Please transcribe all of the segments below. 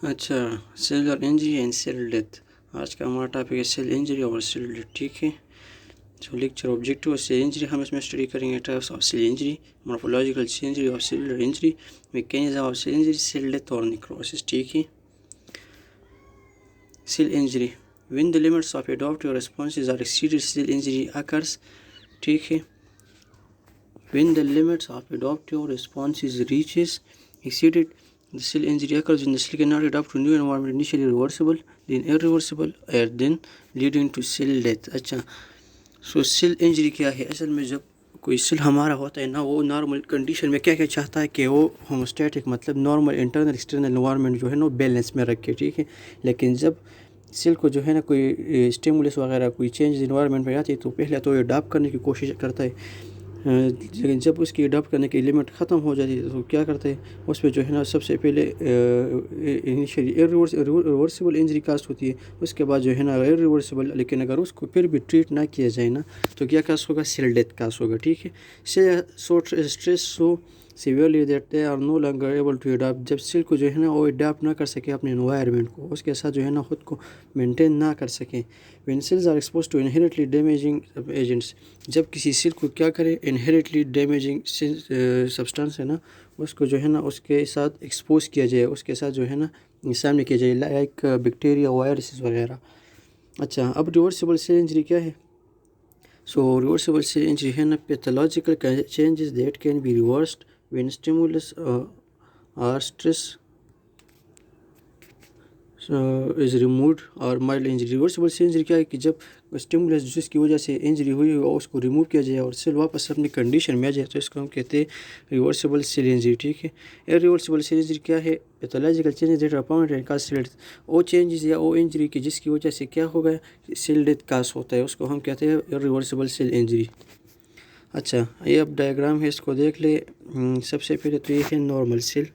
अच्छा, cellular injury and cell death. आज का हमारा टॉपिक है सेल इंजरी और सेल डेथ। ठीक है, सो लेक्चर ऑब्जेक्टिव और सेल इंजरी हम इसमें स्टडी करेंगे। Types of cell injury, morphological cell injury और cellular injury, mechanism of cell injury, cell death और नेक्रोसिस। ठीक है, cell injury when the limits of adaptive responses are exceeded, cell injury occurs. ठीक है, when the limits of adaptive responses reaches exceeded, the cell injury occurs when the cell cannot adapt to new environment, initially reversible, then irreversible, and then leading to cell death. अच्छा, सो cell injury क्या है? असल में जब कोई cell हमारा होता है ना, वो नॉर्मल कंडीशन में क्या क्या चाहता है कि वो होमोस्टैटिक मतलब नॉर्मल इंटरनल एक्सटर्नल एनवायरनमेंट जो है ना वो बैलेंस में रखे। ठीक है, लेकिन जब सेल को जो है ना कोई स्टिमुलस वगैरह कोई चेंज इन्वायरमेंट में आती है तो पहले तो ये अडाप्ट करने की कोशिश करता है, लेकिन जब उसकी अडाप्ट करने की लिमिट ख़त्म हो जाती है तो क्या करते हैं उस पर जो है ना सबसे पहले इनिशियली रिवर्सिबल इंजरी कास्ट होती है, उसके बाद जो है ना इरिवर्सिबल, लेकिन अगर उसको फिर भी ट्रीट ना किया जाए ना तो क्या कास्ट होगा? सेल डेथ कास्ट होगा। ठीक है, stress so severely that they are no longer able to adapt, जब सेल को जो है ना वो अडाप्ट ना कर सके अपने एनवायरनमेंट को, उसके साथ जो है ना खुद को मेंटेन ना कर सकें। When cells are expose to inherently damaging agents, जब किसी सेल को क्या करे इनहेरेंटली डैमेजिंग सब्सटेंस है ना उसको जो है ना उसके साथ एक्सपोज किया जाए, उसके साथ जो है ना सामने किया जाए, लाइक बैक्टीरिया वायरसेस वगैरह। अच्छा, अब रिवर्सिबल सेल इंजरी क्या है? सो रिवर्सिबल सेल इंजरी है ना pathological changes that can be reversed when stimulus or stress is removed और mild injury. Reversible cell injury क्या है कि जब स्टिमुलस जिसकी वजह से इंजरी हुई और उसको रिमूव किया जाए और सेल वापस अपनी कंडीशन में आ जाए तो इसको हम कहते हैं रिवर्सिबल सेल इंजरी। ठीक है, इरिवर्सिबल सेल इंजरी क्या है? Pathological changes that are permanent and cause cell death, वो चेंजेस या वो इंजरी की जिसकी वजह से क्या होगा सेल डेथ काज होता है, उसको हम कहते हैं इरिवर्सिबल सेल इंजरी। अच्छा, ये अब डायग्राम है, इसको देख ले। सबसे पहले तो ये है नॉर्मल सेल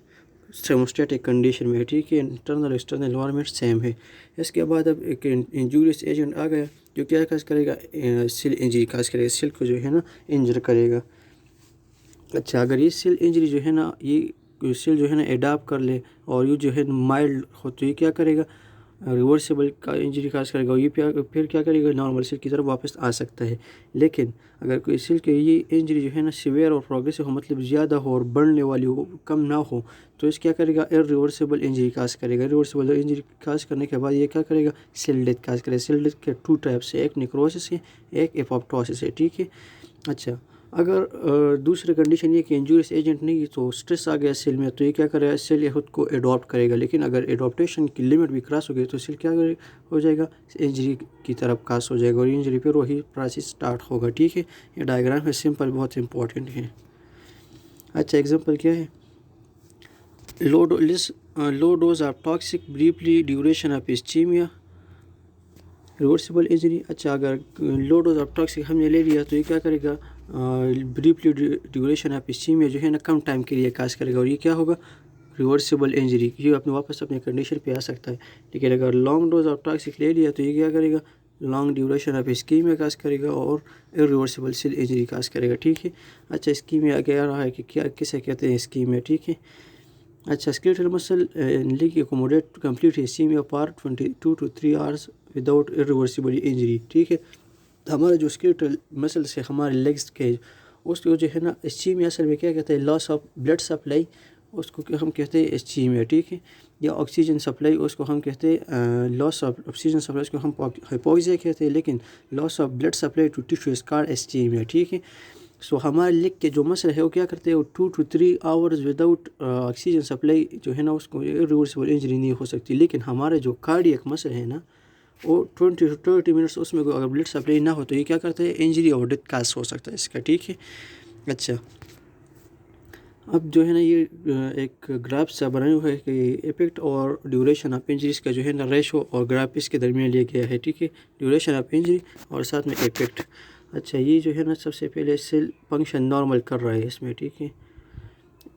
हेमोस्टैटिक कंडीशन में है। ठीक है, इंटरनल एक्सटर्नल एनवायरनमेंट सेम है। इसके बाद अब एक इंजूरियस एजेंट आ गया जो क्या काज करेगा? सेल इंजरी काज करेगा, सेल को जो है ना इंजर करेगा। अच्छा, अगर ये सेल इंजरी जो है ना ये सेल जो है ना एडाप्ट कर ले और ये जो है माइल्ड हो तो ये क्या करेगा? रिवर्सिबल का इंजरी काज करेगा और ये फिर क्या करेगा? नॉर्मल सेल की तरफ वापस आ सकता है। लेकिन अगर कोई सेल की ये इंजरी जो है ना सीवियर और प्रोग्रेसिव हो मतलब ज़्यादा हो और बढ़ने वाली हो, कम ना हो, तो इस क्या करेगा? इरिवर्सिबल इंजरी काज करेगा। इरिवर्सिबल इंजरी काज करने के बाद ये क्या करेगा? सेल डेथ काज करेगा। सेल डेथ के 2 टाइप्स है, एक नेक्रोसिस है, एक एपोप्टोसिस है। ठीक है, अच्छा, अगर दूसरी कंडीशन ये कि इंजूरियस एजेंट नहीं तो स्ट्रेस आ गया सेल में तो ये क्या करेगा? सेल ये खुद को एडॉप्ट करेगा, लेकिन अगर एडॉप्टेशन की लिमिट भी क्रॉस हो गई तो सेल क्या हो जाएगा? इंजरी की तरफ क्रॉस हो जाएगा और इंजरी पर वही प्रोसेस स्टार्ट होगा। ठीक है, ये डायग्राम है सिंपल, बहुत इंपॉर्टेंट है। अच्छा, एग्जांपल क्या है? Low dose of toxic briefly duration of ischaemia, reversible injury. अच्छा, अगर लो डोज ऑफ टॉक्सिक हमने ले लिया तो ये क्या करेगा? ब्रीफली ड्यूरेशन ऑफ इस्चीमिया जो है ना कम टाइम के लिए काज करेगा और ये क्या होगा? रिवर्सिबल इंजरी, ये अपने वापस अपने कंडीशन पे आ सकता है। लेकिन अगर लॉन्ग डोज ऑफ टॉक्सिक ले लिया तो ये क्या करेगा? लॉन्ग ड्यूरेशन ऑफ इस्कीमिया काज करेगा और इरिवर्सिबल सेल इंजरी काज करेगा। ठीक है, अच्छा, इस्कीमिया कह रहा है कि क्या किसे कहते हैं इस्कीमिया। ठीक है, अच्छा, skeletal muscle league accommodate complete ischaemia par 22 to 3 hours without irreversible injury. ठीक है, हमारा जो स्केलेटल मसल से हमारे लेग्स के उसको जो है ना इस्कीमिया असल में क्या कहते हैं? लॉस ऑफ ब्लड सप्लाई, उसको हम कहते हैं इस्कीमिया। ठीक है, या ऑक्सीजन सप्लाई उसको हम कहते हैं लॉस ऑफ ऑक्सीजन सप्लाई, उसको हम हाइपोक्सिया कहते हैं, लेकिन loss of blood supply to tissue is called ischaemia. ठीक है, सो हमारे लेग के जो मसल है वो क्या करते हैं? वो 2 to 3 hours without oxygen supply जो है ना उसको इरिवर्सिबल इंजरी नहीं हो सकती। लेकिन हमारे जो कार्डियक मसल है ना वो 20 to 30 मिनट्स उसमें अगर ब्लड सप्लाई ना हो तो ये क्या करता है? इंजरी और डेथ काज हो सकता है इसका। ठीक है, अच्छा, अब जो है ना ये एक ग्राफ सा बनाया हुआ है कि इफेक्ट और ड्यूरेशन ऑफ इंजरीज का जो है ना रेशो और ग्राफ इसके दरमियान लिया गया है। ठीक है, ड्यूरेशन ऑफ इंजरी और साथ में इफेक्ट। अच्छा, ये जो है ना सबसे पहले सेल फंक्शन नॉर्मल कर रहा है इसमें। ठीक है,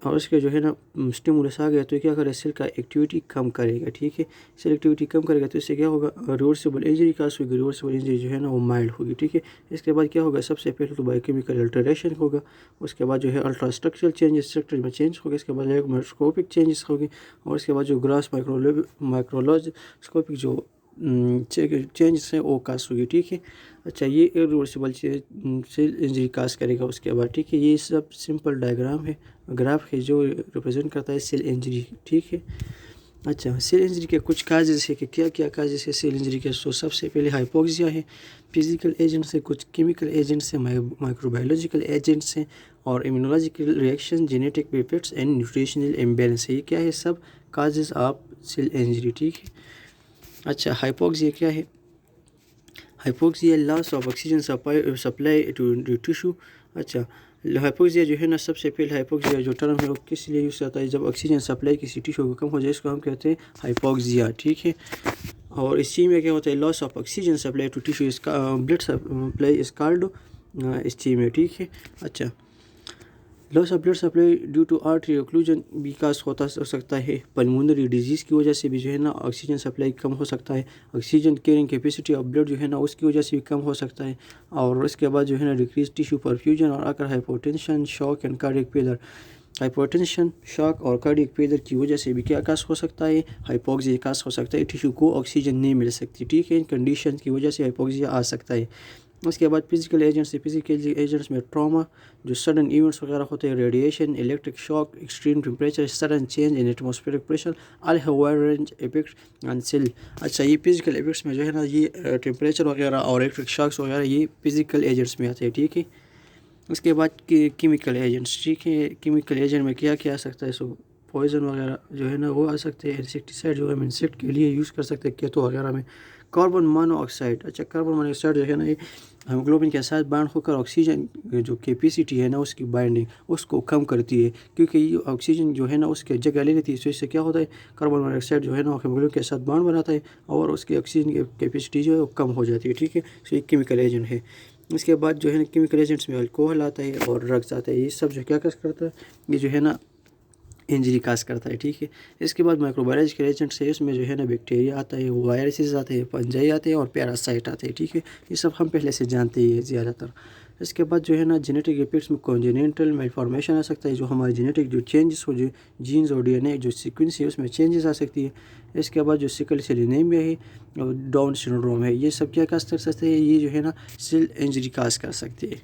और इसके जो है ना स्टिमुलस आ गया तो क्या करेगा, सेल का एक्टिविटी कम करेगा, ठीक है। सेल एक्टिविटी कम करेगा तो इससे क्या होगा, रिवर्सिबल इंजरी का होगी। रिवर्सिबल इंजरी जो है ना वो माइल्ड होगी, ठीक है। इसके बाद क्या होगा, सबसे पहले तो बायोकेमिकल अल्टरेशन होगा, उसके बाद जो है अल्ट्रा स्ट्रक्चरल चेंजेस, स्ट्रक्चर में चेंज होगा, इसके बाद माइक्रोस्कोपिक चेंजेस होगी, और इसके बाद जो ग्रास माइक्रोलॉजिस्कोपिक जो चेंजेस है वो कास्ट होगी, ठीक है। अच्छा, ये इरिवर्सिबल सेल इंजरी कास्ट करेगा उसके बाद, ठीक है। ये सब सिंपल डायग्राम है, ग्राफ है जो रिप्रेजेंट करता है सेल इंजरी, ठीक है। अच्छा, सेल इंजरी के कुछ काजेस है कि क्या क्या काजेस है सेल इंजरी के। तो सबसे पहले हाइपोक्सिया है, फिजिकल एजेंट्स है, कुछ केमिकल एजेंट्स हैं, माइक्रोबायोलॉजिकल एजेंट्स हैं, और immunological reaction, genetic effects and nutritional imbalance है। ये क्या है, सब काजेस ऑफ सेल इंजरी, ठीक है। अच्छा, हाइपोक्सिया क्या है, hypoxia loss of oxygen supply to tissue. अच्छा, हाइपोक्सिया जो है ना, सबसे पहले हाइपोक्सिया जो टर्म है वो किस लिए यूज़ करता है, जब ऑक्सीजन सप्लाई किसी टिश्यू को कम हो जाए, इसको हम कहते हैं हाइपोक्सिया, ठीक है। और इसी में क्या होता है, loss of oxygen supply to tissue, इसका ब्लड सप्लाई इस कॉल्ड इस चीज़ में, ठीक है। अच्छा, loss of blood supply due to artery occlusion विकास होता हो सकता है, पल्मोनरी डिजीज़ की वजह से भी जो है ना ऑक्सीजन सप्लाई कम हो सकता है, oxygen carrying capacity of blood जो है ना उसकी वजह से भी कम हो सकता है, और उसके बाद जो है ना डिक्रीज टिश्यू परफ्यूजन, और अगर hypotension, shock and cardiac failure, hypotension, shock और कार्डियक फेलियर की वजह से भी क्या कास हो सकता है, हाइपोक्सिया कास हो सकता है, टिश्यू को ऑक्सीजन नहीं मिल सकती, ठीक है। इन कंडीशन की वजह से हाइपोक्सिया आ सकता है। उसके बाद फिजिकल एजेंट्स है, फिजिकल एजेंट्स में ट्रॉमा, जो सडन इवेंट्स वगैरह होते हैं, radiation, electric shock, extreme temperature, sudden change in atmospheric pressure, all have wide range effect on sale. अच्छा, ये फिजिकल इफेक्ट्स में जो है ना, ये टेम्परेचर वगैरह और इलेक्ट्रिक शॉक्स वगैरह ये फिजिकल एजेंट्स में आते हैं, ठीक है। उसके बाद केमिकल एजेंट्स, ठीक है। केमिकल एजेंट में क्या क्या आ सकता है, सो पॉइजन वगैरह जो है ना वो आ सकते हैं, इंसेक्टिसाइड जो हम इंसेक्ट के लिए यूज़ कर सकते हैं केतो वगैरह में, कार्बन मोनोऑक्साइड। अच्छा, कार्बन मोनोऑक्साइड जो है ना ये हीमोग्लोबिन के साथ बाइंड होकर ऑक्सीजन जो कैपेसिटी है ना उसकी बाइंडिंग उसको कम करती है, क्योंकि ये ऑक्सीजन जो है ना उसके जगह ले लेती है। तो इससे क्या होता है, कार्बन मोनोऑक्साइड जो है ना हीमोग्लोबिन के साथ बाइंड बनाता है और उसकी ऑक्सीजन की कैपेसिटी जो है वो कम हो जाती है, ठीक है। सो ये केमिकल एजेंट है। इसके बाद जो है ना केमिकल एजेंट्स में अल्कोहल आता है और ड्रग्स आता है, ये सब जो क्या करता है, ये जो है ना इंजरी काज करता है, ठीक है। इसके बाद माइक्रोबायोलॉजिकल एजेंट्स है, इसमें जो है ना बैक्टीरिया आता है, वायरसेस आते हैं, फंजाई आते हैं और पैरासाइट आते हैं, ठीक है। ये सब हम पहले से जानते ही है ज़्यादातर। इसके बाद जो है ना जेनेटिक इफेक्ट्स में कॉन्जेनिटल मेलफॉर्मेशन आ सकता है, जो हमारे जेनेटिक जो चेंजेस हो, जो जीन्स और डीएनए जो सीक्वेंस है उसमें चेंजेस आ सकती है। इसके बाद जो सिकल सेल एनीमिया है और डाउन सिंड्रोम है, ये सब क्या काज कर सकते हैं, ये जो है ना सेल इंजरी काज कर सकती है।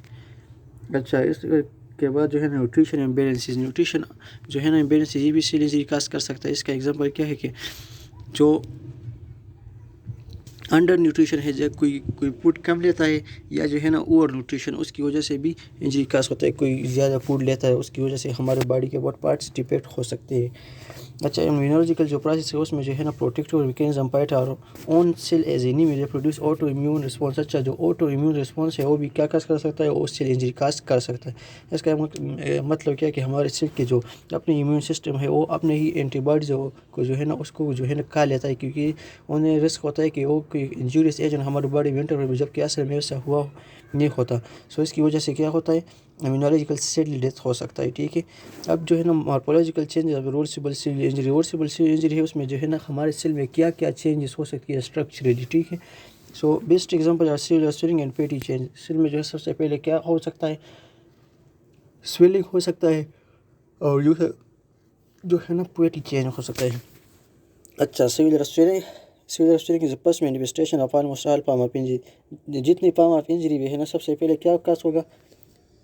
अच्छा, इसके बाद जो है ना न्यूट्रिशन इम्बैलेंसेस, न्यूट्रिशन जो है ना इम्बैलेंसेस ये भी सेल इंजरी काज कर सकता है। इसका एग्जांपल क्या है कि जो अंडर न्यूट्रिशन है, जब कोई फूड कम लेता है, या जो है ना ओवर न्यूट्रिशन उसकी वजह से भी इंजरी काज होता है। कोई ज़्यादा फूड लेता है उसकी वजह से हमारे बॉडी के बहुत पार्ट्स डिफेक्ट हो सकते हैं। अच्छा, इम्यूनोलॉजिकल जो प्रोसेस है उसमें जो है ना प्रोटेक्टिव मैकेनिज्म पार्ट और on cell as enemy produce autoimmune response. अच्छा, जो ऑटो इम्यून रिस्पॉन्स है वो भी क्या काज कर सकता है, वो सेल इंजरी काज कर सकता है। इसका मतलब क्या है कि हमारे सेल के जो अपने इम्यून सिस्टम है वो अपने ही एंटीबॉडीज को जो है ना उसको जो है ना खा लेता है, क्योंकि उन्हें रिस्क होता है कि वो कोई इंजूरियस एजेंट हमारे बॉडी में एंटर हो, जबकि असल में ऐसा हुआ नहीं होता। सो इसकी वजह से क्या होता है, इम्यूनोलॉजिकल सेल डेथ हो सकता है, ठीक है। अब जो है ना morphological change, reversible cell injury, reversible cell injury है उसमें जो है ना हमारे सेल में क्या क्या चेंजेस हो सकती है स्ट्रक्चरली, ठीक है। So best example are cell swelling and fatty change. Cell में जो है सबसे पहले क्या हो सकता है, स्वेलिंग हो सकता है, और जो है ना फैटी चेंज हो सकता है। अच्छा, cell swelling is first manifestation of almost all palm of injury. जितनी पाम ऑफ इंजरी भी है ना सबसे पहले क्या काज होगा,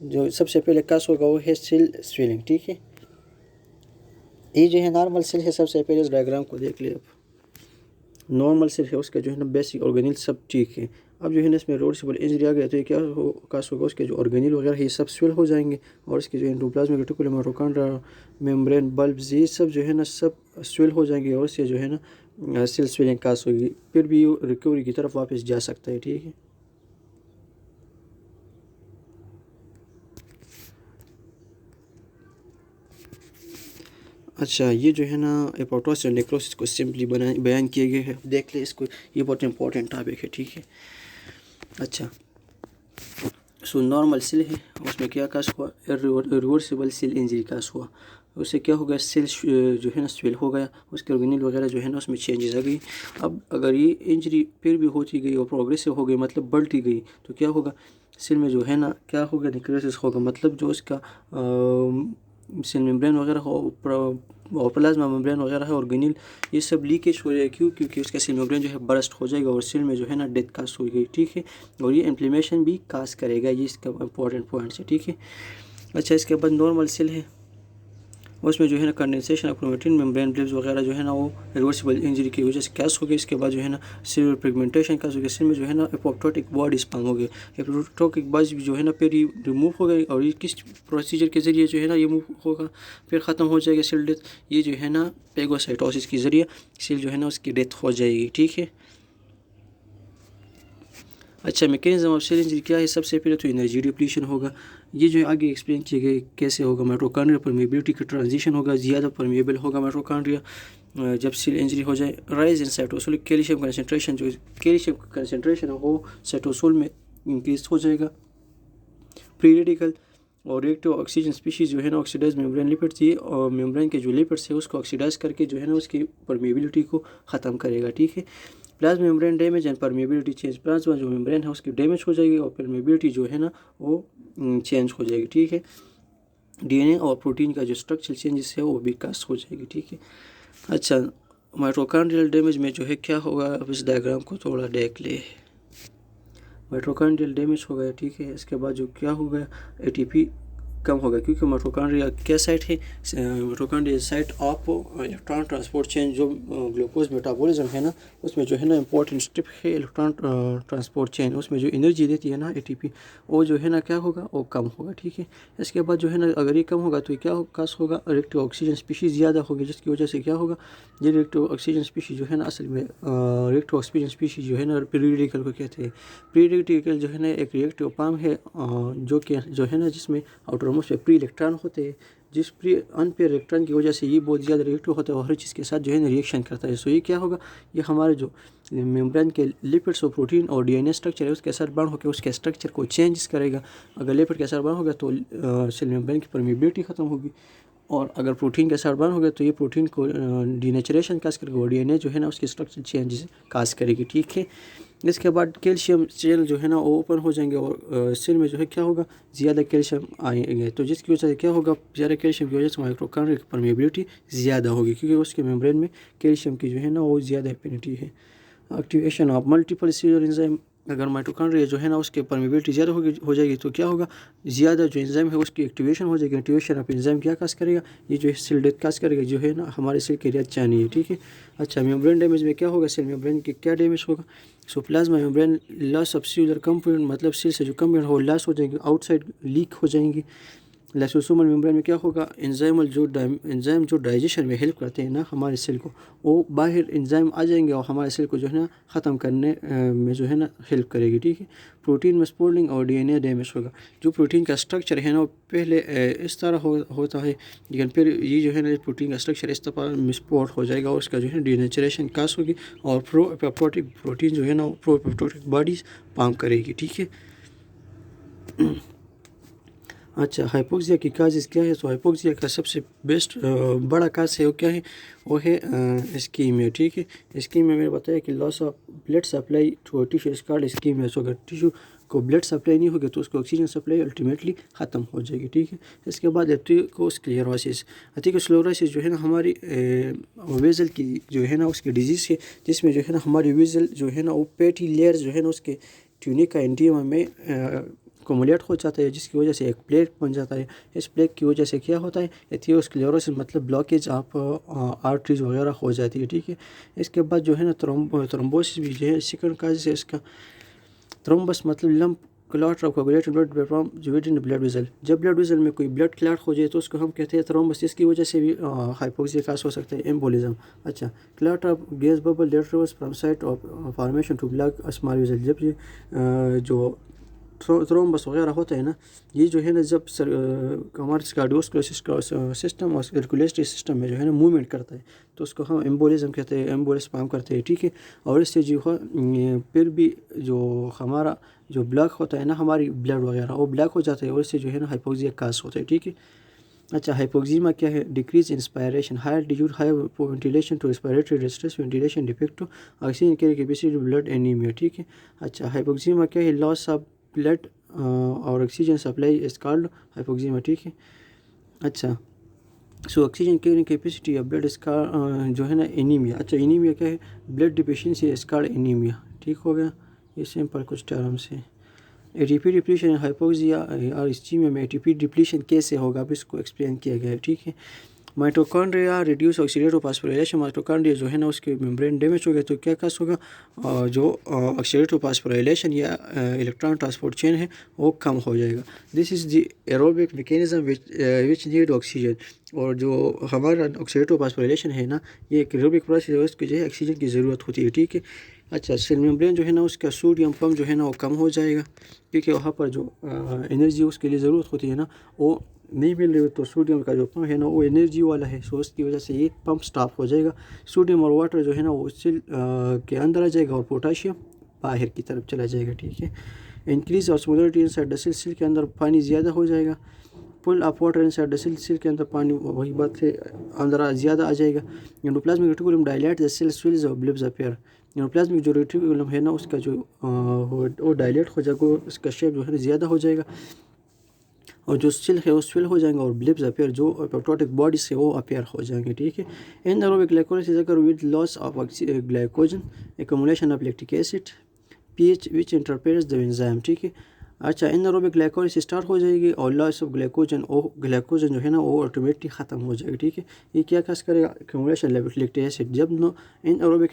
जो सबसे पहले काज होगा वो है सेल स्वेलिंग, ठीक है। ये जो है नॉर्मल सेल है, सबसे पहले इस डायग्राम को देख ले। अब नॉर्मल सेल है उसका जो है ना बेसिक ऑर्गेनिल सब ठीक है। अब जो है ना इसमें रिवर्सिबल इंजरी आ गया तो ये क्या हो काज होगा, उसके जो ऑर्गेनिल वगैरह ये सब स्वेल हो जाएंगे, और इसके जो endoplasmic reticulum, mitochondria, membrane, bulbs ये सब जो है ना सब स्वेल हो जाएंगे, और इससे जो है ना सेल स्वेलिंग काज होगी, फिर भी रिकवरी की तरफ वापस जा सकता है, ठीक है। अच्छा, ये जो है ना एपोप्टोसिस और नेक्रोसिस को सिंपली बयान किए गए हैं, देख ले इसको, ये बहुत इंपॉर्टेंट टॉपिक है, ठीक है। अच्छा, सो नॉर्मल सेल है उसमें क्या काज हुआ, रिवर्सिबल सेल इंजरी काज हुआ। उससे क्या हो गया, सेल जो है ना स्वेल हो गया, उसके ऑर्गेनिल वगैरह जो है ना उसमें चेंजेस आ गई। अब अगर ये इंजरी फिर भी होती गई और प्रोग्रेसिव हो गई, मतलब बढ़ती गई, तो क्या होगा, सेल में जो है ना क्या होगा, निक्रोसिस होगा, मतलब जो उसका सेल मेम्ब्रेन वगैरह हो और प्लाज्मा मेम्ब्रेन वगैरह है, ऑर्गेनिल, ये सब लीकेज हो जाएगा। क्यों? क्योंकि उसका सेल मेम्ब्रेन जो है बर्स्ट हो जाएगा और सेल में जो है ना डेथ कास्ट हो गई, ठीक है। और ये इन्फ्लेमेशन भी कास्ट करेगा, ये इसका इंपॉर्टेंट पॉइंट्स है, ठीक है। अच्छा, इसके बाद नॉर्मल सेल है, उसमें जो है ना condensation of chromatin membrane blips वगैरह जो है ना वो रिवर्सिबल इंजरी की वजह से कैस हो गई। इसके बाद जो है ना सेलुलर पिगमेंटेशन कैस हो गया, सेल में जो है ना एपोप्टोटिक बॉडी स्पैम हो गई, एपोप्टोटिक बॉडी जो है ना फिर रिमूव हो गई, और ये किस प्रोसीजर के ज़रिए जो है ना ये मूव होगा, फिर ख़त्म हो जाएगा सेल डेथ, ये जो है ना पेगोसाइटोसिस के ज़रिए सेल जो है ना उसकी डेथ हो जाएगी, ठीक है। अच्छा, मैकेनिज्म ऑफ सेल इंजरी क्या है, सबसे पहले तो एनर्जी डिप्लीशन होगा, ये जो है आगे एक्सप्लेन किया गया कैसे होगा। माइटोकॉन्ड्रिया परमेबिलिटी का ट्रांजिशन होगा, ज़्यादा परमेबल होगा माइटोकॉन्ड्रिया जब सेल इंजरी हो जाए। Rise in cytosol calcium concentration, जो कैल्शियम का कंसनट्रेशन है वो साइटोसोल में इंक्रीज हो जाएगा। प्री रेडिकल और रिएक्टिव ऑक्सीजन स्पीशीज़ जो है ना ऑक्सीडाइज मेम्ब्रेन लिपिड्स, ये और मेम्ब्रेन के जो लिपिड्स है उसको ऑक्सीडाइज करके जो है ना उसकी परमेबिलिटी को ख़त्म करेगा, ठीक है। Plasma membrane damage and permeability change, plasma जो मेम्ब्रेन है उसकी डैमेज हो जाएगी और परमेबिलिटी जो है ना वो चेंज हो जाएगी, ठीक है। डीएनए और प्रोटीन का जो स्ट्रक्चरल चेंजेस है वो भी कास्ट हो जाएगी, ठीक है। अच्छा, माइटोकॉन्ड्रियल डैमेज में जो है क्या होगा, अब इस डायग्राम को थोड़ा देख ले। माइटोकॉन्ड्रियल डैमेज हो गया, ठीक है। इसके बाद जो क्या हो गया, एटीपी कम होगा, क्योंकि माइटोकॉन्ड्रिया क्या साइट है, mitochondria site of electron transport chain, जो ग्लूकोज मेटाबॉलिज्म है ना उसमें जो है ना इंपॉर्टेंट स्टेप है इलेक्ट्रॉन ट्रांसपोर्ट चेन, उसमें जो एनर्जी देती है ना एटीपी, वो जो है ना क्या होगा, वो कम होगा, ठीक है। इसके बाद जो है ना अगर ये कम होगा तो क्या कास होगा, रिएक्टिव ऑक्सीजन स्पीशीज़ ज़्यादा होगी, जिसकी वजह से क्या होगा, ये रिएक्टिव ऑक्सीजन स्पीशीज़ जो है ना असल में रिएक्टिव ऑक्सीजन स्पीशीज़ जो है ना प्री रेडिकल को कहते हैं। प्री रेडिकल जो है ना एक रिएक्टिव फॉर्म है जो कि जो है ना जिसमें आउटरमोस्ट पे प्री इलेक्ट्रॉन होते हैं, जिस प्री अनपेयर इलेक्ट्रॉन की वजह से ये बहुत ज़्यादा रिएक्टिव होता है और हर चीज़ के साथ जो है ना रिएक्शन करता है। सो ये क्या होगा, ये हमारे जो मेम्ब्रेन के लिपिड्स और प्रोटीन और डीएनए स्ट्रक्चर है उसके साथ बाउंड होकर उसके स्ट्रक्चर को चेंज करेगा। अगर लिपिड के साथ बाउंड होगा तो सेल मेम्ब्रेन की परमेबिलिटी ख़त्म होगी, और अगर प्रोटीन के साथ बाउंड हो गया तो ये प्रोटीन को डीनेचरेशन काज करेगा और डीएनए जो है ना उसकी स्ट्रक्चर चेंजेस काज करेगी, ठीक है। इसके बाद कैल्शियम चैनल जो है ना वो ओपन हो जाएंगे और सेल में जो है क्या होगा, ज़्यादा कैल्शियम आएंगे, तो जिसकी वजह से क्या होगा, ज़्यादा कैल्शियम की वजह से माइटोकॉन्ड्रिया की परमेबिलिटी ज़्यादा होगी, क्योंकि उसके मेम्ब्रेन में कैल्शियम की जो है ना वो ज़्यादा एफिनिटी है। Activation of multiple cellular enzyme, अगर माइटोकॉन्ड्रिया जो है ना उसके परमेबिलिटी ज़्यादा हो जाएगी तो क्या होगा, ज़्यादा जो एंजाइम है उसकी एक्टिवेशन हो जाएगी। एक्टिवेशन ऑफ एंजाइम क्या काज करेगा, ये जो है सेल डेथ काज करेगा, जो है ना हमारे सेल के लिए अच्छा नहीं है, ठीक है। अच्छा, मेम्ब्रेन डैमेज में क्या होगा, सेल मेम्ब्रेन के क्या डैमेज होगा, सो plasma membrane loss of cellular compound, मतलब सेल से जो कंपाउंड हो लॉस हो जाएंगे, आउटसाइड लीक हो जाएंगे। लाइसोसोमल मेम्ब्रेन में क्या होगा, एंजाइम जो डाइजेशन में हेल्प करते हैं ना हमारे सेल को, वो बाहर एंजाइम आ जाएंगे और हमारे सेल को जो है ना ख़त्म करने में जो है ना हेल्प करेगी, ठीक है। प्रोटीन मिसफोल्डिंग और डीएनए डैमेज होगा, जो प्रोटीन का स्ट्रक्चर है ना वो पहले इस तरह होता है, लेकिन फिर ये जो है ना प्रोटीन का स्ट्रक्चर इस तरह मिसपोर्ट हो जाएगा और उसका जो है डीनेचरेशन कास होगी और प्रोएपोप्टोटिक प्रोटीन जो है ना प्रोएपोप्टोटिक बॉडीज पाम करेगी, ठीक है। अच्छा, हाइपोक्सिया की काजेज़ क्या है, तो हाइपोक्सिया का सबसे बेस्ट बड़ा काज है वो क्या है, वो है इस्कीमिया, ठीक है। इस्कीमिया मैंने बताया कि loss of blood supply to tissue is called ischaemia. So अगर टिश्यू को ब्लड सप्लाई नहीं होगी तो उसको ऑक्सीजन सप्लाई अल्टीमेटली ख़त्म हो जाएगी, ठीक है। इसके बाद एथिकोस्क्लेरोसिस, एथिकोस्क्लेरोसिस जो है ना हमारी वेजल की जो है ना उसकी डिजीज़ है, जिसमें जो है ना हमारी वेजल जो है ना वो फैटी लेयर्स जो है ना उसके ट्यूनिका इंटीमा में कोमुलेट हो जाता है, जिसकी वजह से एक प्लेग बन जाता है। इस प्लेग की वजह से क्या होता है, एथियोस्क्लेरोसिस मतलब ब्लॉकेज ऑफ आर्टरीज वगैरह हो जाती है, ठीक है। इसके बाद जो है ना थ्रोम्बोसिस भी जो है सेकंड काज है इसका। थ्रोम्बस मतलब lump clot of coagulated blood from within blood vessel, जब ब्लड वेसल में कोई ब्लड क्लॉट हो जाए तो उसको हम कहते हैं थ्रोम्बस, इसकी वजह से भी हाइपोक्सिया काज हो सकता है, एम्बोलिज्म। अच्छा, clot of gas bubble that travels from site of formation to block a small vessel, जब ये जो थ्रोम्बस वगैरह होता है ना, ये जो है ना जब हमारे कार्डियोवास्कुलर सिस्टम और सर्कुलेटरी सिस्टम में जो है ना मूवमेंट करता है तो उसको हम एम्बोलिज्म कहते हैं, एम्बोलिस पाम करते हैं, ठीक है। और इससे जो है फिर भी जो हमारा जो ब्लॉक होता है ना हमारी ब्लड वगैरह वो ब्लॉक हो जाता है और इससे जो है ना हाइपोक्सिया काज होता है, ठीक है। अच्छा, हाइपोक्सीमा क्या है? Decrease inspiration, high altitude, high ventilation to respiratory distress, ventilation defect, oxygen carry capacity, blood anaemia, ठीक है। अच्छा, हाइपोक्सीमा क्या है? लॉस ऑफ ब्लड और oxygen supply is called hypoxaemia, ठीक है। अच्छा, so oxygen carrying capacity of blood इसका जो है ना एनीमिया। अच्छा, एनीमिया क्या है? ब्लड डिफिशियंसी इसका एनीमिया, ठीक हो गया। ये सिंपल कुछ टर्म्स है। एटीपी डिप्लीशन, हाइपोक्सिया और इस्कीमिया में एटीपी डिप्लीशन कैसे होगा, अब इसको एक्सप्लेन किया गया है, ठीक है। Mitochondria reduce oxidative phosphorylation, mitochondria जो है ना उसके मेम्ब्रेन डैमेज हो गया तो क्या कस होगा? जो ऑक्सीडेटिव फास्फोराइलेशन या इलेक्ट्रॉन ट्रांसपोर्ट चेन है वो कम हो जाएगा। This is the aerobic mechanism which need oxygen. और जो हमारा ऑक्सीडेटिव फास्फोराइलेशन है ना, ये एक एरोबिक प्रोसेस है, उसको जो है ऑक्सीजन की ज़रूरत होती है, ठीक है। अच्छा, सेल मेम्ब्रेन जो है ना उसका सोडियम पम्प जो है ना वो कम हो जाएगा, क्योंकि वहाँ पर जो एनर्जी उसके लिए ज़रूरत होती है ना वो नहीं मिल रही, तो सोडियम का जो पंप है ना वो एनर्जी वाला है, सो उसकी वजह से ये पंप स्टॉप हो जाएगा। सोडियम और वाटर जो है ना वो सेल के अंदर आ जाएगा और पोटाशियम बाहर की तरफ चला जाएगा, ठीक है। Increase osmolarity inside the cell, cell के अंदर पानी ज़्यादा हो जाएगा। Pull of water inside the cell, cell के अंदर पानी वही बात है अंदर ज़्यादा आ जाएगा। Endoplasmic reticulum dilate the cell swells और ब्लिब्स अपीयर। एंडोप्लाज्मिक जो रेटिकुलम है ना उसका जो वो डायलेट हो जाएगा, उसका शेप जो है ना ज़्यादा हो जाएगा, और जो सेल है वो स्विल हो जाएंगे, और ब्लिब्स अपीयर जो एपोप्टोटिक बॉडी से वो अपीयर हो जाएंगे, ठीक है। एनारोबिक ग्लाइकोलाइसिस अगर with loss of glycogen, accumulation of lactic acid, pH which interferes the enzyme, ठीक है। अच्छा, एनारोबिक ग्लाइकोलाइसिस स्टार्ट हो जाएगी और लॉस ऑफ ग्लाइकोजन, और ग्लाइकोजन जो है ना वो ऑटोमेटिकली ख़त्म हो जाएगी, ठीक है। ये क्या कस करेगा? Accumulation lactic acid. जब नो एनारोबिक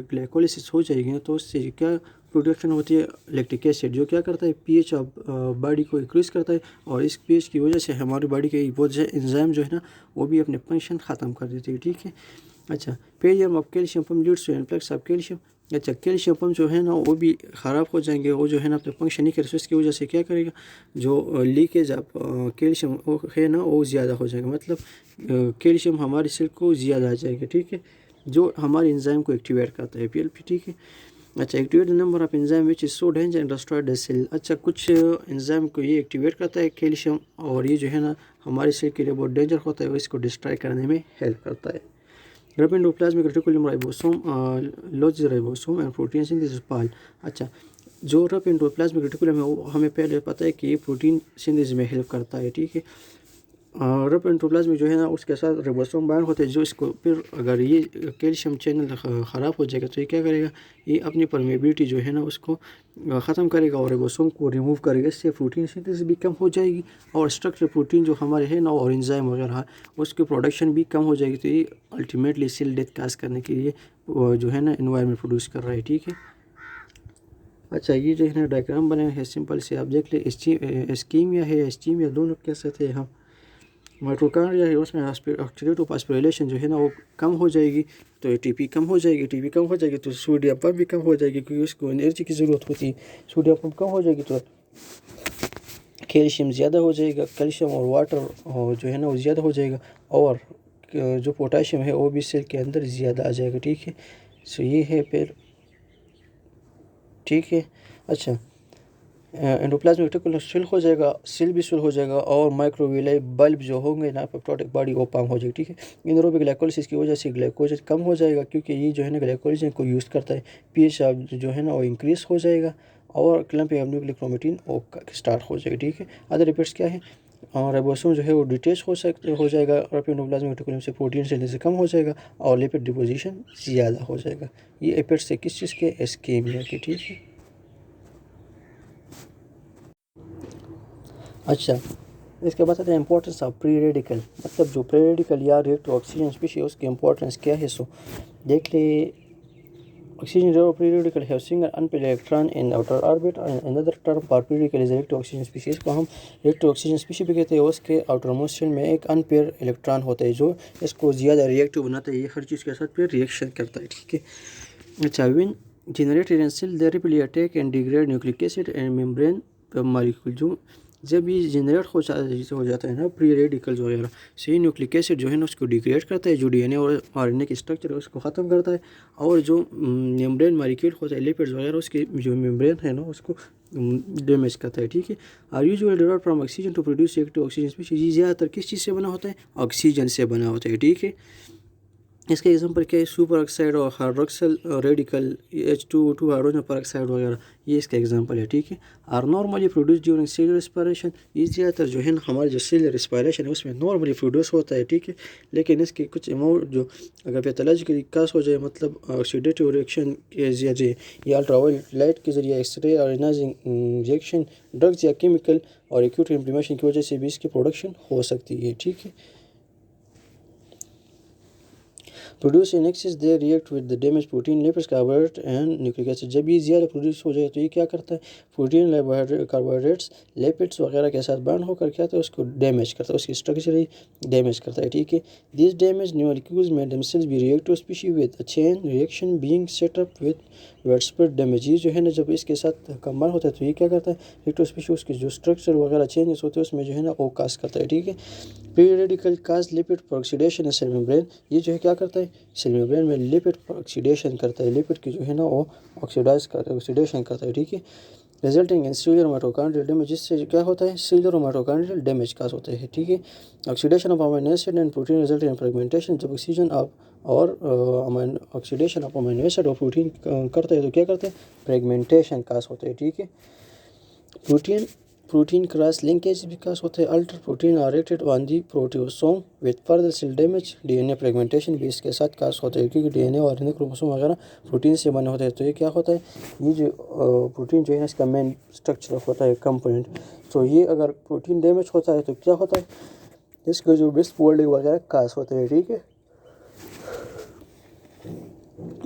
ग्लाइकोलाइसिस हो जाएगी तो उससे क्या प्रोडक्शन होती है? लैक्टिक एसिड, जो क्या करता है? पीएच ऑफ बॉडी को इंक्रीज करता है, और इस पीएच की वजह से हमारी बॉडी के बहुत से एंजाइम जो है ना वो भी अपने फंक्शन ख़त्म कर देती है, ठीक है। अच्छा, पेरियम of calcium pump leads to influx of calcium. अच्छा, कैल्शियम पम्प जो है ना वो भी ख़राब हो जाएंगे, वो जो है ना अपने फंक्शन नहीं कर सकते, इसकी वजह से क्या करेगा? जो लीकेज ऑफ कैल्शियम है ना वो ज़्यादा हो जाएगा, मतलब कैल्शियम हमारी सेल को ज़्यादा आ जाएगा, ठीक है, जो हमारे एंजाइम को एक्टिवेट करता है, पीएलपी, ठीक है। अच्छा, activate the number of enzyme which is so danger and destroy the cell. अच्छा, कुछ एंजाइम को ये एक्टिवेट करता है कैल्शियम, और ये जो है ना हमारे सेल के लिए बहुत डेंजर होता है, और इसको डिस्ट्रॉय करने में हेल्प करता है। Rough endoplasmic reticulum ribosome, loss ribosome and protein synthesis fall. अच्छा, जो रब एंडोप्लाज्मिक रेटिकुलम है वो हमें पहले पता है कि ये प्रोटीन सिंथेसिस में हेल्प करता है, ठीक है। रब एंडोप्लाज्मिक जो है ना उसके साथ राइबोसोम बाइंड होते हैं, जो इसको फिर अगर ये कैल्शियम चैनल ख़राब हो जाएगा तो ये क्या करेगा? ये अपनी परमेबिलिटी जो है ना उसको ख़त्म करेगा और राइबोसोम को रिमूव करेगा, इससे प्रोटीन सिंथेसिस भी कम हो जाएगी, और स्ट्रक्चर प्रोटीन जो हमारे है ना और एंजाइम वगैरह उसकी प्रोडक्शन भी कम हो जाएगी, तो ये अल्टीमेटली सेल डेथ काज करने के लिए जो है ना एनवायरनमेंट प्रोड्यूस कर रहा है, ठीक है। अच्छा, ये जो है ना डायग्राम बने हैं सिंपल से, आप देख ले, इस्कीमिया है, इस्कीमिया दोनों कह सकते हैं हम। माइटोकॉन्ड्रिया है उसमें ऑक्सीडेटिव फास्फोराइलेशन जो है ना वो कम हो जाएगी, तो एटीपी कम हो जाएगी, एटीपी कम हो जाएगी तो सोडियम पंप भी कम हो जाएगी, क्योंकि उसको एनर्जी की ज़रूरत होती है। सोडियम पंप कम हो जाएगी तो कैल्शियम ज़्यादा हो जाएगा, कैल्शियम और वाटर जो है ना वो ज़्यादा हो जाएगा, और जो पोटाशियम है वो भी सेल के अंदर ज़्यादा आ जाएगा, ठीक है। सो ये है फिर, ठीक है। अच्छा, एंडोप्लाज्मिक रेटिकुलम स्विल हो जाएगा, सेल भी स्विल हो जाएगा, और माइक्रोविलाई बल्ब जो होंगे ना एपोप्टोटिक बॉडी वो पम्प हो जाएगी, ठीक है। एनारोबिक ग्लाइकोलाइसिस की वजह से ग्लाइकोजन कम हो जाएगा, क्योंकि ये जो है ना ग्लाइकोजन को यूज़ करता है, पीएच जो है ना वो इंक्रीज हो जाएगा, और क्लम्पिंग ऑफ न्यूक्लिक क्रोमेटिन वो स्टार्ट हो जाएगी, ठीक है। अदर इफेक्ट्स क्या है? और राइबोसोम जो है वो डिटेच हो जाएगा, और एंडोप्लाज्मिक रेटिकुलम से प्रोटीन सिंथेसिस कम हो जाएगा, और लिपिड डिपोजिशन ज़्यादा हो जाएगा। ये इफेक्ट्स है किस चीज़ के? इस्कीमिया के, ठीक है। अच्छा, इसके बाद आते हैं इंपॉर्टेंस ऑफ प्री रेडिकल, मतलब जो प्री रेडिकल या रिएक्टिव ऑक्सीजन स्पीशीज उसकी इंपॉर्टेंस क्या है। सो देख ले, ऑक्सीजन प्री रेडिकल है single unpaired electron in outer orbit, and another term for pre radical is reactive oxygen species को हम रिएक्टिव ऑक्सीजन स्पीशीज भी कहते हैं। उसके आउटर मोस्ट शेल में एक अनपेयर इलेक्ट्रॉन होता है जो इसको ज़्यादा रिएक्टिव बनाता है, ये हर चीज़ के साथ फिर रिएक्शन करता है, ठीक है। अच्छा, when generated in cell they rapidly attack and degrade nucleic acid and membrane molecule, जो जब ये जनरेट हो जाता है ना प्री रेडिकल्स वगैरह, सही न्यूक्लिक एसिड जो है ना उसको डिग्रेड करता है, जो डीएनए और आरएनए के स्ट्रक्चर है उसको ख़त्म करता है, और जो मेम्ब्रेन मॉलिक्यूल होता है लिपिड्स वगैरह उसके जो मेम्ब्रेन है ना उसको डैमेज करता है। ठीक है। Are usually derived from oxygen to produce active oxygen species. ये ज़्यादातर किस चीज़ से बना होता है? ऑक्सीजन से बना होता है। ठीक है। इसका एग्जांपल क्या है? सुपर ऑक्साइड और hydroxyl radical, H2O2 hydrogen peroxide वगैरह, ये इसका एग्जांपल है। ठीक है। Are normally produce during cellular respiration. ये ज़्यादातर जो है ना हमारे जो सेलुलर रेस्पिरेशन है उसमें नॉर्मली प्रोड्यूस होता है। ठीक है। लेकिन इसके कुछ अमाउंट जो अगर पैथोलॉजिकली कास हो जाए, मतलब ऑक्सीडेटिव रिएक्शन के जरिए या अल्ट्रावायलेट लाइट के जरिए, एक्सरे और इनाजिंग इंजेक्शन, ड्रग्स या केमिकल और एक्यूट इन्फ्लेमेशन की वजह से भी इसकी प्रोडक्शन हो सकती है। ठीक है। Produce in excess they react with the damage protein, lipids, carbohydrate and nucleic acid. जब ये ज़्यादा प्रोड्यूस हो जाए तो ये क्या करता है? प्रोटीन, कार्बोहाइड्रेट्स, लिपिड्स वगैरह के साथ बाइंड होकर क्या होता है? उसको डैमेज करता है, उसकी स्ट्रक्चर ही डैमेज करता है। ठीक है। दिस डैमेज मॉलिक्यूल्स में themselves be react to species with a chain reaction being set up with widespread damage. ये जो है ना जब इसके साथ कंबाइन होता है तो ये क्या करता है? रिएक्टिव स्पीशीज उसके जो स्ट्रक्चर वगैरह चेंजेस होते हैं उसमें जो है ना वो काज करता है। ठीक है। Free radical cause lipid peroxidation in cell membrane. ये जो है क्या करता है? सेल मेम्ब्रेन में लिपिड ऑक्सीडेशन करता है, लिपिड की जो है ना वो ऑक्सीडेशन करता है। ठीक है। Resulting in cellular mitochondrial damage, जिससे क्या होता है? सेलुलर माइटोकॉन्ड्रियल डैमेज काज होते हैं। ठीक है। Oxidation of amino acid and protein result in fragmentation. जब ऑक्सीजन और ऑक्सीडेशन ऑफ अमीनो एसिड और प्रोटीन करता है तो क्या करते हैं? फ्रेगमेंटेशन काज होते हैं। ठीक है। प्रोटीन क्रॉस लिंकेज विकास होते हैं। Alter protein are acted on the proteasome with further cell damage. DNA fragmentation भी इसके साथ काज होते हैं, क्योंकि डीएनए और आरएनए क्रोमोसोम वगैरह प्रोटीन से बने होते हैं। तो ये क्या होता है? ये जो प्रोटीन जो है इसका मेन स्ट्रक्चर होता है कंपोनेंट। तो ये अगर प्रोटीन डैमेज होता है तो क्या होता है? इसके जो मिसफोल्डिंग वगैरह काज होते हैं। ठीक है।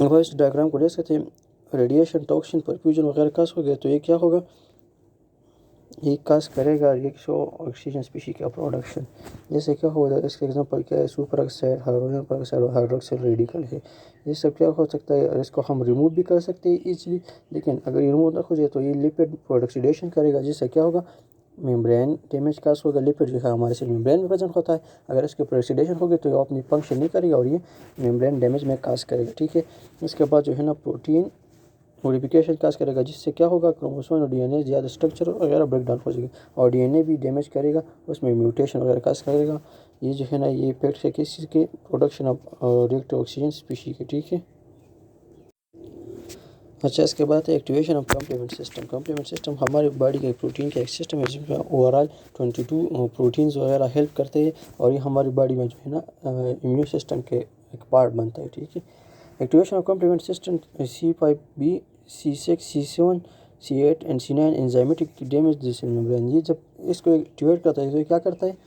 अब इस डायग्राम को देख सकते हैं। रेडिएशन, टॉक्सिन, परफ्यूजन वगैरह काज हो गया तो ये क्या होगा? ये काज करेगा रिएक्शन ऑक्सीजन स्पीशी का प्रोडक्शन। जैसे क्या होगा? इसका एग्जांपल क्या है? सुपर ऑक्साइड, हाइड्रोजन पर ऑक्साइड और हाइड्रोक्सिल रेडिकल है। ये सब क्या हो सकता है? और इसको हम रिमूव भी कर सकते हैं इजीली, लेकिन अगर ये रिमूव ना हो जाए तो ये लिपिड ऑक्सीडेशन करेगा, जिससे क्या होगा? मेम्ब्रेन डैमेज काज होगा। लिपिड जो है हमारे सेल मेम्ब्रेन में प्रेजेंट होता है, अगर इसके ऑक्सीडेशन होगी तो ये अपनी फंक्शन नहीं करेगा और ये मेम्ब्रेन डैमेज में काज करेगा। ठीक है। इसके बाद जो है ना प्रोटीन मॉडिफिकेशन काज करेगा, जिससे क्या होगा? क्रोमोसोम और डीएनए ज़्यादा स्ट्रक्चर वगैरह ब्रेक डाउन हो जाएगी और डीएनए भी डैमेज करेगा, उसमें म्यूटेशन वगैरह काज करेगा। ये जो है ना ये इफेक्ट है किस चीज़ के? Production of reactive oxygen species के। ठीक है। अच्छा, इसके बाद है activation of complement system. Complement system हमारे बॉडी के प्रोटीन का एक सिस्टम है जिसमें ओवरऑल 22 प्रोटीन्स वगैरह हेल्प करते हैं, और ये हमारी बॉडी में जो है ना इम्यून सिस्टम के एक पार्ट बनता है। ठीक है। Activation of complement system C5b, C6, C7, C8 and C9 enzymatic damage the cell membrane. ये जब इसको एक्टिवेट करता है तो ये क्या करता है?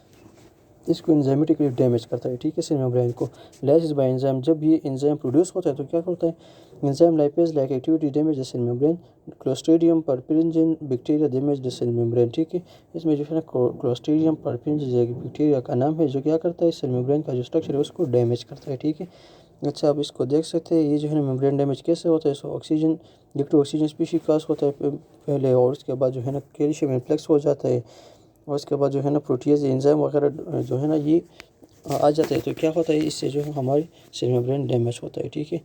इसको एंजाइमेटिकली डैमेज करता है। ठीक है। सेल मेम्ब्रेन को लाइसिस बाय एंजाइम, जब ये एंजाइम प्रोड्यूस होता है तो क्या करता है? Enzyme lipase like activity damage the cell membrane. Clostridium perfringens bacteria damage the cell membrane. ठीक है। इसमें जो है ना क्लोस्ट्रीडियम परपेरिंजिन बैक्टीरिया का नाम है, जो क्या करता है? सेल मेम्ब्रेन का जो स्ट्रक्चर है उसको डैमेज करता है। ठीक है। अच्छा, आप इसको देख सकते हैं। ये जो है ना मेम्ब्रेन डैमेज कैसे होता है? So oxygen reactive oxygen species cause होता है पहले, और उसके बाद जो है ना कैल्शियम इन्फ्लेक्स हो जाता है, और उसके बाद जो है ना प्रोटीज एंजाइम वगैरह जो है ना ये आ जाता है। तो क्या होता है? इससे जो है हमारी सेल मेम्ब्रेन डैमेज होता है। ठीक है।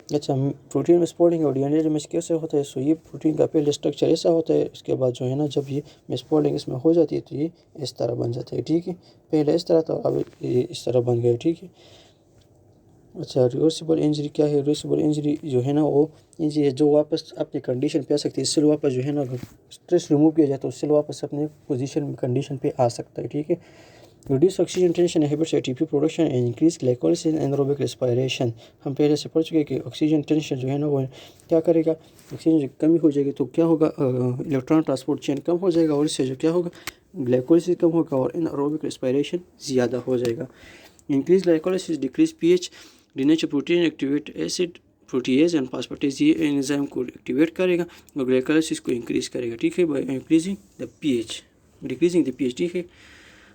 अच्छा, प्रोटीन मिसफोल्डिंग और डीएनए डैमेज कैसे होता है? सो ये प्रोटीन का पहले स्ट्रक्चर ऐसा होता है, उसके बाद जो है ना जब ये मिसफोल्डिंग इसमें हो जाती है तो ये इस तरह बन जाता है। ठीक है। पहले इस तरह था, अब ये इस तरह बन गया। ठीक है। अच्छा, रिवर्सिबल इंजरी क्या है? रिवर्सिबल इंजरी जो है ना वो इंजरी है जो वापस अपनी कंडीशन पे आ सकती है। सेल वापस जो है ना स्ट्रेस रिमूव किया जाए तो सेल वापस अपने पोजीशन कंडीशन पे आ सकता है। ठीक है। Reduce oxygen tension inhibits ATP production and increase glycolysis and anaerobic respiration. हम पहले से पढ़ चुके हैं कि ऑक्सीजन टेंशन जो है ना वो क्या करेगा? ऑक्सीजन की कमी हो जाएगी तो क्या होगा? इलेक्ट्रॉन ट्रांसपोर्ट चेन कम हो जाएगा, और इससे जो क्या होगा? ग्लाइकोलाइसिस कम होगा और एनारोबिक रेस्पिरेशन ज़्यादा हो जाएगा। Increase glycolysis, decrease pH, denature protein, activate acid protease and phosphatase. ये एंजाइम को एक्टिवेट करेगा और ग्लाइकोलाइसिस को इंक्रीज करेगा। ठीक है। By increasing the pH, decreasing the pH. ठीक है।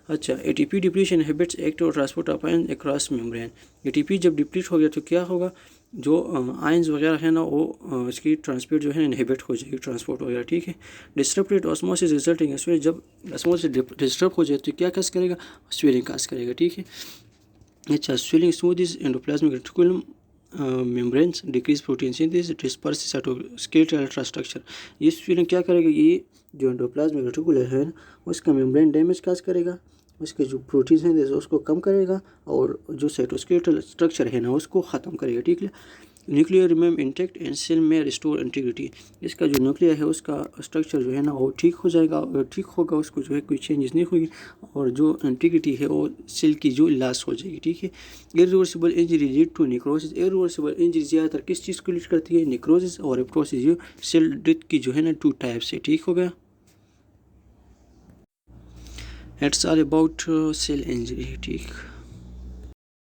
अच्छा, ATP depletion inhibits active transport of ion across membrane. ATP जब डिप्लीट हो गया तो क्या होगा? जो आयंस वगैरह है ना वो इसकी ट्रांसपोर्ट जो है इनहिबिट हो जाएगी, ट्रांसपोर्ट वगैरह, ठीक है। डिस्टर्बेड ऑस्मोसिस रिजल्टिंग स्वेलिंग, जब ऑस्मोसिस डिस्टर्ब हो जाए तो क्या काज करेगा, स्वेलिंग काज करेगा, ठीक है। अच्छा, swelling smooth is endoplasmic reticulum membranes, decrease protein synthesis, disperse cytoskeletal ultrastructure. ये स्वेलिंग क्या करेगा, ये जो एंडोप्लाज्मिक रेटिकुलम है ना उसका मेम्ब्रेन डैमेज काज करेगा, उसके जो प्रोटीन हैं उसको कम करेगा, और जो साइटोस्केलेटल स्ट्रक्चर है ना उसको ख़त्म करेगा, ठीक है। न्यूक्लियर रिमेम इंटेक्ट एंड सेल में रिस्टोर इंटीग्रिटी, इसका जो न्यूक्लियर है उसका स्ट्रक्चर जो है ना वो ठीक हो जाएगा, ठीक होगा, उसको जो है कोई चेंजेस नहीं होगी, और जो इंटीग्रिटी है वो सेल की जो लॉस हो जाएगी, ठीक है। Irreversible injury lead to necrosis, irreversible injury ज़्यादातर किस चीज़ को लीड करती है, नेक्रोसिस और एप्रोसिस, जो सेल डेथ की जो है ना 2 टाइप्स है, ठीक हो गया। It's all about cell injury, ठीक।